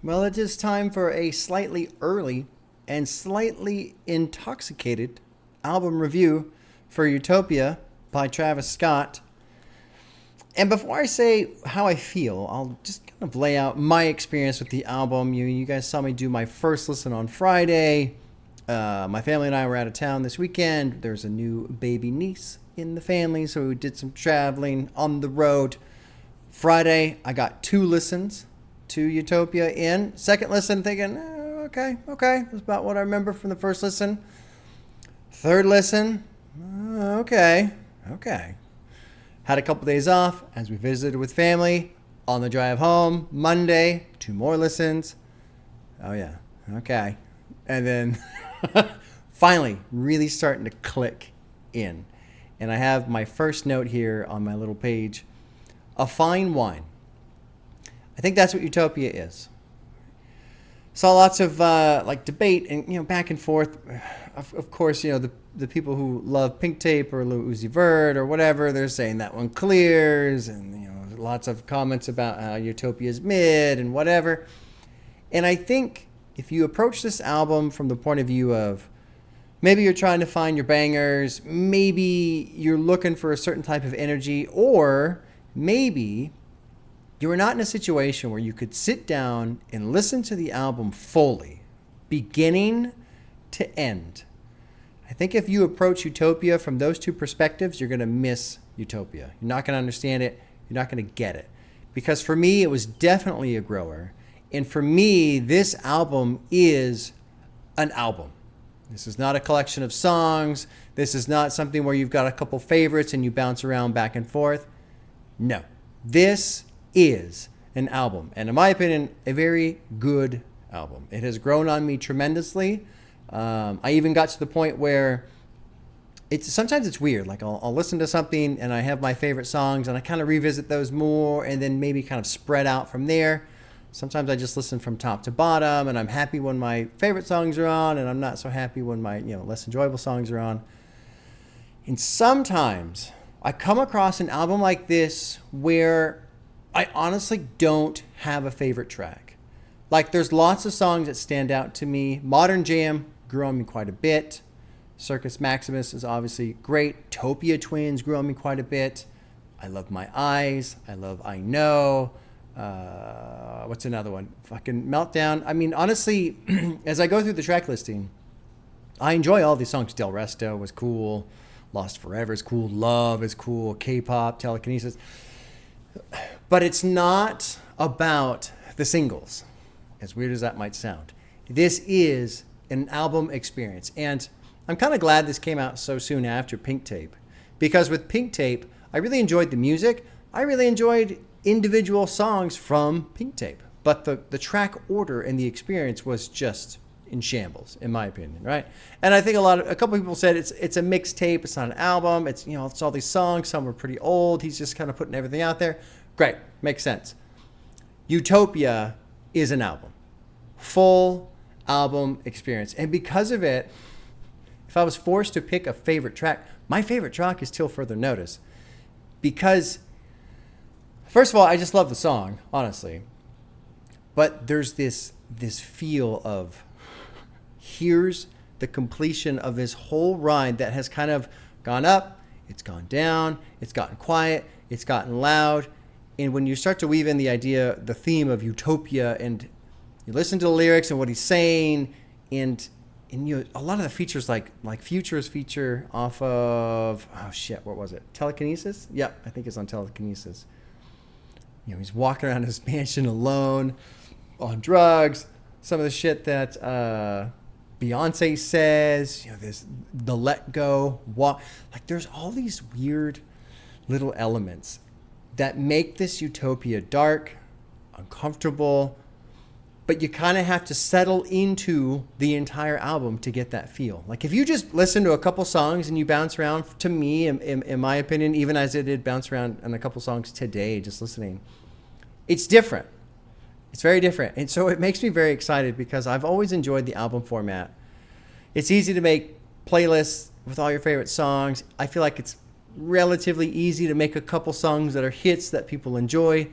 Well, it is time for a slightly early and slightly intoxicated album review for Utopia by Travis Scott. And before I say how I feel, I'll just kind of lay out my experience with the album. You guys saw me do my first listen on Friday. My family and I were out of town this weekend. There's a new baby niece in the family, so we did some traveling on the road. Friday, I got 2 listens to Utopia in. Second listen, thinking, okay, that's about what I remember from the first listen. Third listen, okay. Had a couple days off as we visited with family. On the drive home, Monday, 2 more listens. Oh yeah, okay. And then finally, really starting to click in. And I have my first note here on my little page. A fine wine. I think that's what Utopia is. Saw lots of debate and back and forth. Of course, the people who love Pink Tape or Lil Uzi Vert or whatever, they're saying that one clears, and lots of comments about how Utopia's mid and whatever. And I think if you approach this album from the point of view of maybe you're trying to find your bangers, maybe you're looking for a certain type of energy, or maybe you are not in a situation where you could sit down and listen to the album fully, beginning to end. I think if you approach Utopia from those 2 perspectives, you're going to miss Utopia. You're not going to understand it. You're not going to get it. Because for me, it was definitely a grower. And for me, this album is an album. This is not a collection of songs. This is not something where you've got a couple favorites and you bounce around back and forth. No. This is an album, and in my opinion, a very good album. It has grown on me tremendously. I even got to the point where sometimes it's weird. Like I'll listen to something and I have my favorite songs and I kind of revisit those more and then maybe kind of spread out from there. Sometimes I just listen from top to bottom, and I'm happy when my favorite songs are on, and I'm not so happy when my less enjoyable songs are on. And sometimes I come across an album like this where I honestly don't have a favorite track. Like there's lots of songs that stand out to me. Modern Jam grew on me quite a bit. Circus Maximus is obviously great. Topia Twins grew on me quite a bit. I love My Eyes. I love I Know. What's another one? Fucking Meltdown. I mean, honestly, as I go through the track listing, I enjoy all these songs. Del Resto was cool. Lost Forever is cool. Love is cool. K-pop, Telekinesis. But it's not about the singles, as weird as that might sound. This is an album experience. And I'm kind of glad this came out so soon after Pink Tape. Because with Pink Tape, I really enjoyed the music. I really enjoyed individual songs from Pink Tape. But the track order and the experience was just in shambles, in my opinion, right? And I think a couple people said it's a mixtape, it's not an album, it's it's all these songs, some were pretty old, he's just kind of putting everything out there. Great, makes sense. Utopia is an album. Full album experience. And because of it, if I was forced to pick a favorite track, my favorite track is Till Further Notice. Because, first of all, I just love the song, honestly. But there's this feel of, here's the completion of this whole ride that has kind of gone up, it's gone down, it's gotten quiet, it's gotten loud. And when you start to weave in the theme of Utopia, and you listen to the lyrics and what he's saying, and a lot of the features like Future's feature off of, what was it? Telekinesis? Yep, I think it's on Telekinesis. He's walking around his mansion alone, on drugs. Some of the shit that Beyonce says, the let go, walk. Like there's all these weird little elements that make this Utopia dark, uncomfortable, but you kind of have to settle into the entire album to get that feel. Like if you just listen to a couple songs and you bounce around, to me, in my opinion, even as I did bounce around on a couple songs today, just listening, it's different. It's very different. And so it makes me very excited because I've always enjoyed the album format. It's easy to make playlists with all your favorite songs. I feel like it's relatively easy to make a couple songs that are hits that people enjoy.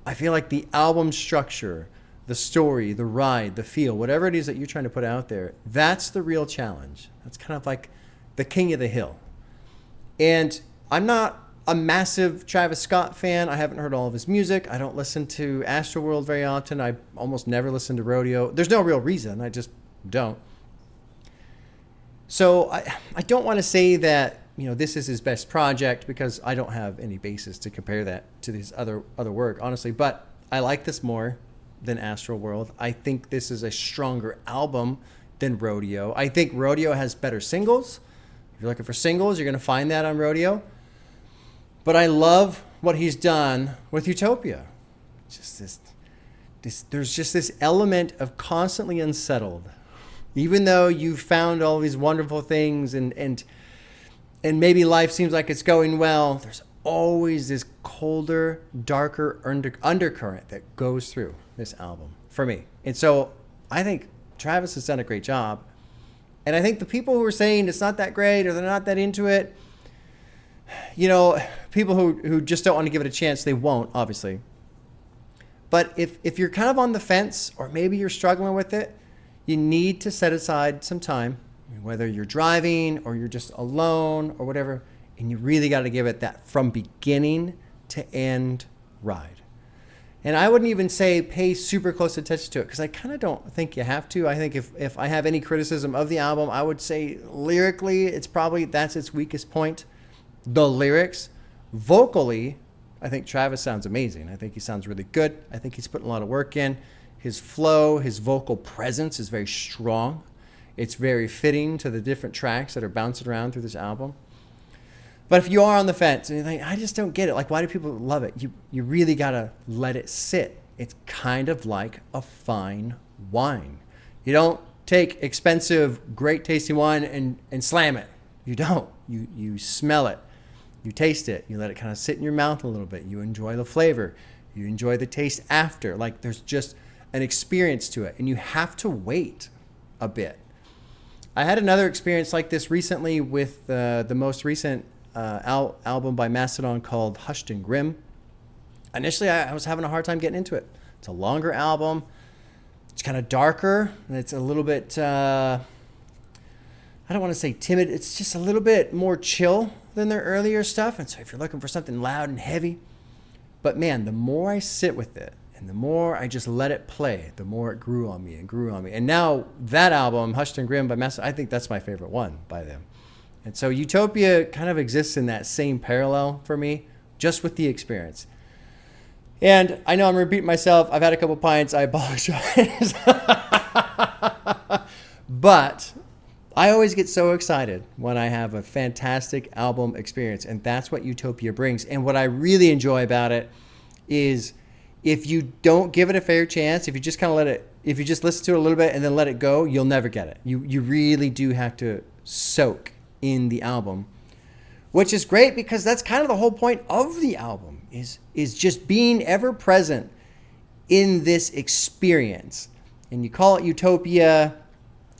I feel like the album structure the story, the ride, the feel, whatever it is that you're trying to put out there, that's the real challenge. That's kind of like the king of the hill. And I'm not a massive Travis Scott fan. I haven't heard all of his music. I don't listen to Astroworld very often. I almost never listen to Rodeo. There's no real reason. I just don't. So I don't want to say that, this is his best project, because I don't have any basis to compare that to his other work, honestly. But I like this more than Astroworld. I think this is a stronger album than Rodeo. I think Rodeo has better singles. If you're looking for singles, you're going to find that on Rodeo. But I love what he's done with Utopia. There's just this element of constantly unsettled. Even though you've found all these wonderful things and maybe life seems like it's going well, there's always this colder, darker undercurrent that goes through this album for me. And so I think Travis has done a great job. And I think the people who are saying it's not that great or they're not that into it, people who just don't want to give it a chance, they won't, obviously. But if you're kind of on the fence, or maybe you're struggling with it, you need to set aside some time, whether you're driving or you're just alone or whatever, and you really got to give it that from beginning to end ride. And I wouldn't even say pay super close attention to it, because I kind of don't think you have to. I think if I have any criticism of the album, I would say lyrically, that's its weakest point. The lyrics. Vocally, I think Travis sounds amazing. I think he sounds really good. I think he's putting a lot of work in. His flow, his vocal presence is very strong. It's very fitting to the different tracks that are bouncing around through this album. But if you are on the fence and you're like, I just don't get it, like, why do people love it? You really got to let it sit. It's kind of like a fine wine. You don't take expensive, great tasting wine and slam it. You don't. You smell it. You taste it. You let it kind of sit in your mouth a little bit. You enjoy the flavor. You enjoy the taste after. Like, there's just an experience to it. And you have to wait a bit. I had another experience like this recently with the most recent album by Mastodon called Hushed and Grim. Initially, I was having a hard time getting into it. It's a longer album. It's kind of darker. It's a little bit, I don't want to say timid. It's just a little bit more chill than their earlier stuff. And so if you're looking for something loud and heavy, but man, the more I sit with it and the more I just let it play, the more it grew on me and grew on me. And now that album, Hushed and Grim by Mastodon, I think that's my favorite one by them. And so Utopia kind of exists in that same parallel for me, just with the experience. And I know I'm repeating myself. I've had a couple pints. I apologize. But I always get so excited when I have a fantastic album experience. And that's what Utopia brings. And what I really enjoy about it is if you don't give it a fair chance, if you just kind of if you just listen to it a little bit and then let it go, you'll never get it. You really do have to soak in the album, which is great because that's kind of the whole point of the album is just being ever present in this experience. And you call it Utopia,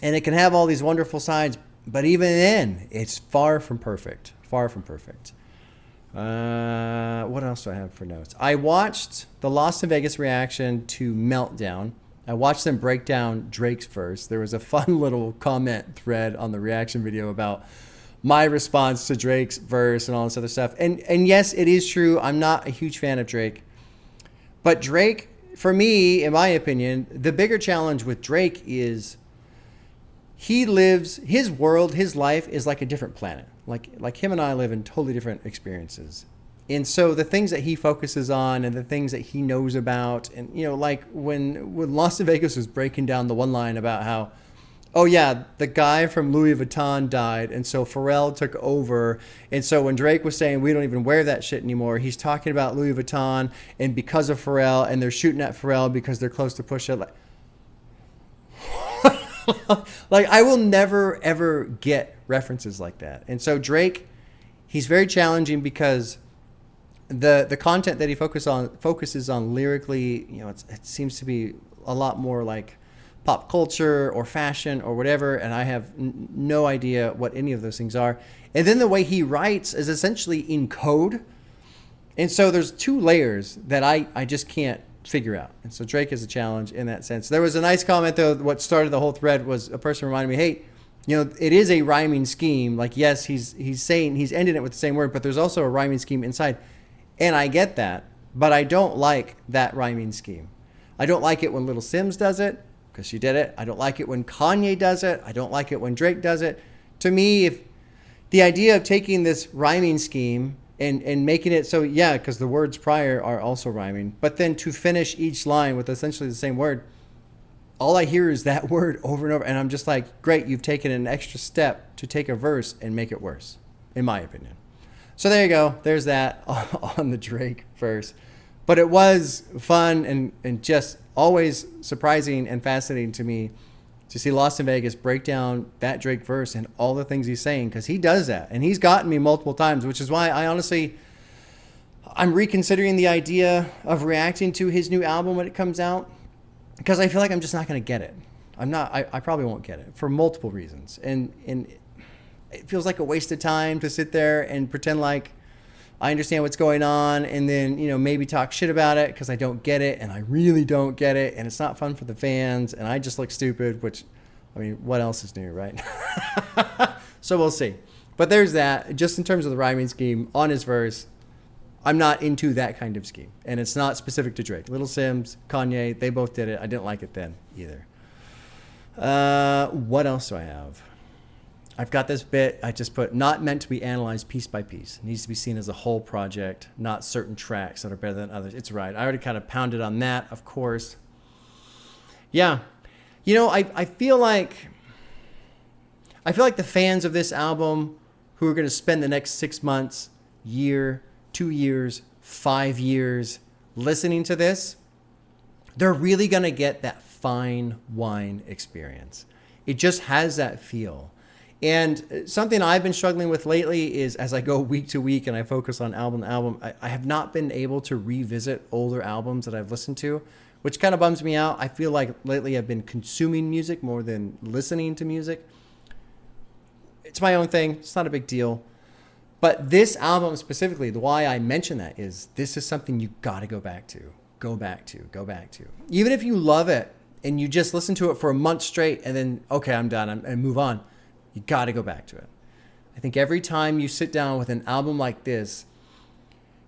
and it can have all these wonderful sides, but even then, it's far from perfect. Far from perfect. What else do I have for notes? I watched the Lost in Vegas reaction to Meltdown. I watched them break down Drake's verse. There was a fun little comment thread on the reaction video about my response to Drake's verse and all this other stuff. And yes, it is true. I'm not a huge fan of Drake. But Drake, for me, in my opinion, the bigger challenge with Drake is he lives, his world, his life is like a different planet. Like him and I live in totally different experiences. And so the things that he focuses on and the things that he knows about, and, you know, like when Lost in Vegas was breaking down the one line about how, oh yeah, the guy from Louis Vuitton died, and so Pharrell took over. And so when Drake was saying we don't even wear that shit anymore, he's talking about Louis Vuitton and because of Pharrell, and they're shooting at Pharrell because they're close to Pusha. Like I will never ever get references like that. And so Drake, he's very challenging because the content that he focuses on lyrically, you know, it seems to be a lot more like pop culture or fashion or whatever, and I have no idea what any of those things are. And then the way he writes is essentially in code. And so there's two layers that I just can't figure out. And so Drake is a challenge in that sense. There was a nice comment, though. What started the whole thread was a person reminded me, hey, it is a rhyming scheme. Like, yes, he's ending it with the same word, but there's also a rhyming scheme inside. And I get that, but I don't like that rhyming scheme. I don't like it when Little Sims does it, because she did it. I don't like it when Kanye does it. I don't like it when Drake does it. To me, if the idea of taking this rhyming scheme and making it so, yeah, because the words prior are also rhyming, but then to finish each line with essentially the same word, all I hear is that word over and over. And I'm just like, great, you've taken an extra step to take a verse and make it worse, in my opinion. So there you go. There's that on the Drake verse. But it was fun and just always surprising and fascinating to me to see Lost in Vegas break down that Drake verse and all the things he's saying, because he does that. And he's gotten me multiple times, which is why I'm reconsidering the idea of reacting to his new album when it comes out, because I feel like I'm just not going to get it. I probably won't get it for multiple reasons. And it feels like a waste of time to sit there and pretend like I understand what's going on and then, maybe talk shit about it because I don't get it, and I really don't get it, and it's not fun for the fans, and I just look stupid, which, what else is new, right? So we'll see. But there's that. Just in terms of the rhyming scheme on his verse, I'm not into that kind of scheme, and it's not specific to Drake. Little Sims, Kanye, they both did it. I didn't like it then either. What else do I have? I've got this bit I just put, not meant to be analyzed piece by piece. It needs to be seen as a whole project, not certain tracks that are better than others. It's right. I already kind of pounded on that, of course. Yeah. I feel like the fans of this album who are going to spend the next 6 months, year, 2 years, 5 years listening to this, they're really going to get that fine wine experience. It just has that feel. And something I've been struggling with lately is, as I go week to week and I focus on album to album, I have not been able to revisit older albums that I've listened to, which kind of bums me out. I feel like lately I've been consuming music more than listening to music. It's my own thing. It's not a big deal. But this album specifically, the why I mention that is this is something you got to go back to. Go back to. Even if you love it and you just listen to it for a month straight and then, okay, I'm done and move on. You got to go back to it. I think every time you sit down with an album like this,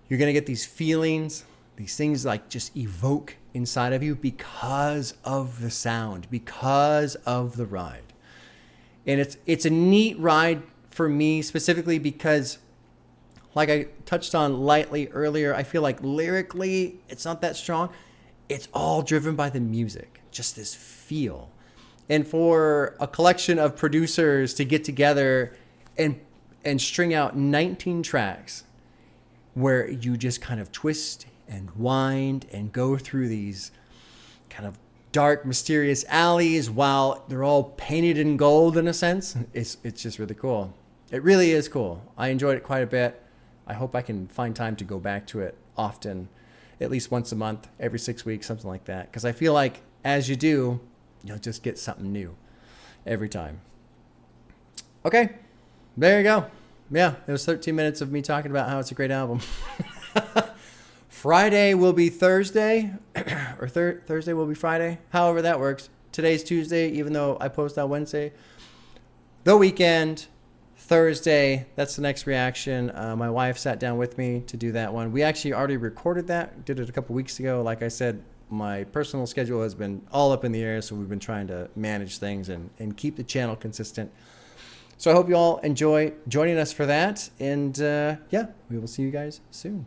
you're going to get these feelings, these things like just evoke inside of you because of the sound, because of the ride. And it's a neat ride for me specifically because, like I touched on lightly earlier, I feel like lyrically it's not that strong. It's all driven by the music, just this feel. And for a collection of producers to get together and string out 19 tracks where you just kind of twist and wind and go through these kind of dark, mysterious alleys while they're all painted in gold in a sense, it's just really cool. It really is cool. I enjoyed it quite a bit. I hope I can find time to go back to it often, at least once a month, every 6 weeks, something like that. Because I feel like as you do, you'll just get something new every time. Okay, there you go. Yeah, it was 13 minutes of me talking about how it's a great album. Friday will be Thursday, or Thursday will be Friday, however that works. Today's Tuesday, even though I post on Wednesday. The weekend, Thursday, that's the next reaction. My wife sat down with me to do that one. We actually already recorded that, did it a couple weeks ago. Like I said, my personal schedule has been all up in the air, so we've been trying to manage things and keep the channel consistent. So I hope you all enjoy joining us for that. And yeah, we will see you guys soon.